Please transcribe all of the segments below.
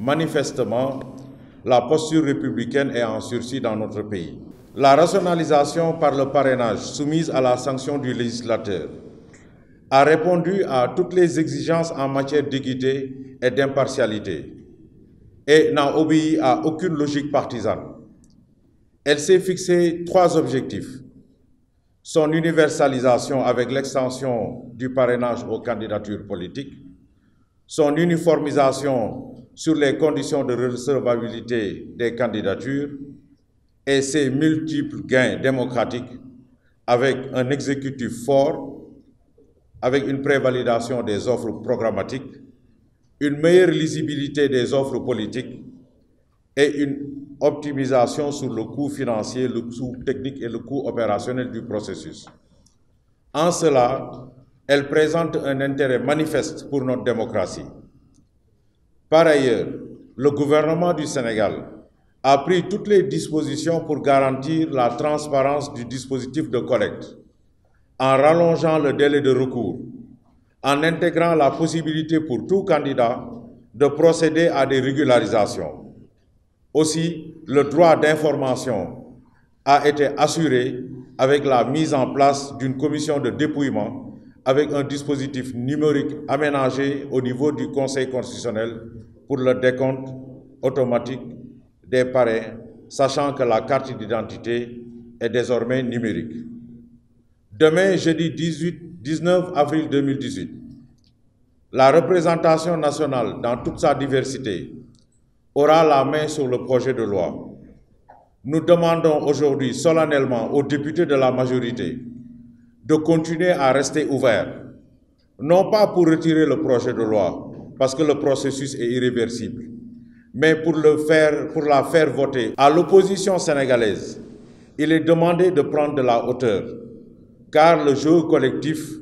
manifestement, la posture républicaine est en sursis dans notre pays. La rationalisation par le parrainage soumise à la sanction du législateur a répondu à toutes les exigences en matière d'équité et d'impartialité et n'a obéi à aucune logique partisane. Elle s'est fixé 3 objectifs. Son universalisation avec l'extension du parrainage aux candidatures politiques, son uniformisation sur les conditions de recevabilité des candidatures et ses multiples gains démocratiques avec un exécutif fort, avec une prévalidation des offres programmatiques, une meilleure lisibilité des offres politiques et une optimisation sur le coût financier, le coût technique et le coût opérationnel du processus. En cela, elle présente un intérêt manifeste pour notre démocratie. Par ailleurs, le gouvernement du Sénégal a pris toutes les dispositions pour garantir la transparence du dispositif de collecte, en rallongeant le délai de recours, en intégrant la possibilité pour tout candidat de procéder à des régularisations. Aussi, le droit d'information a été assuré avec la mise en place d'une commission de dépouillement avec un dispositif numérique aménagé au niveau du Conseil constitutionnel pour le décompte automatique des parrains, sachant que la carte d'identité est désormais numérique. Demain, jeudi 19 avril 2018, la représentation nationale dans toute sa diversité aura la main sur le projet de loi. Nous demandons aujourd'hui solennellement aux députés de la majorité de continuer à rester ouverts, non pas pour retirer le projet de loi, parce que le processus est irréversible, mais pour la faire voter. À l'opposition sénégalaise, il est demandé de prendre de la hauteur, car le jeu collectif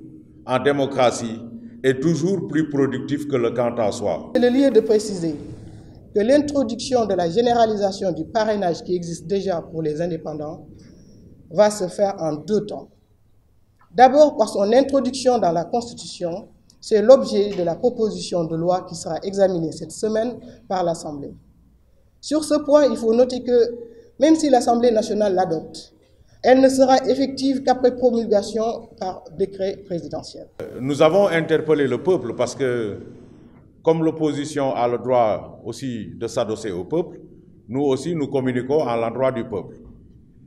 en démocratie est toujours plus productif que le quant à soi. C'est le lieu de préciser que l'introduction de la généralisation du parrainage qui existe déjà pour les indépendants va se faire en 2 temps. D'abord, par son introduction dans la Constitution, c'est l'objet de la proposition de loi qui sera examinée cette semaine par l'Assemblée. Sur ce point, il faut noter que même si l'Assemblée nationale l'adopte, elle ne sera effective qu'après promulgation par décret présidentiel. Nous avons interpellé le peuple parce que, comme l'opposition a le droit aussi de s'adosser au peuple, nous aussi nous communiquons à l'endroit du peuple.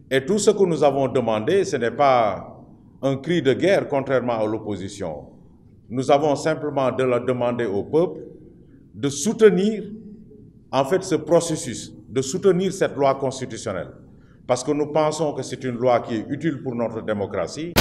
Et tout ce que nous avons demandé, ce n'est pas un cri de guerre contrairement à l'opposition. Nous avons simplement demandé au peuple de soutenir en fait ce processus, de soutenir cette loi constitutionnelle. Parce que nous pensons que c'est une loi qui est utile pour notre démocratie.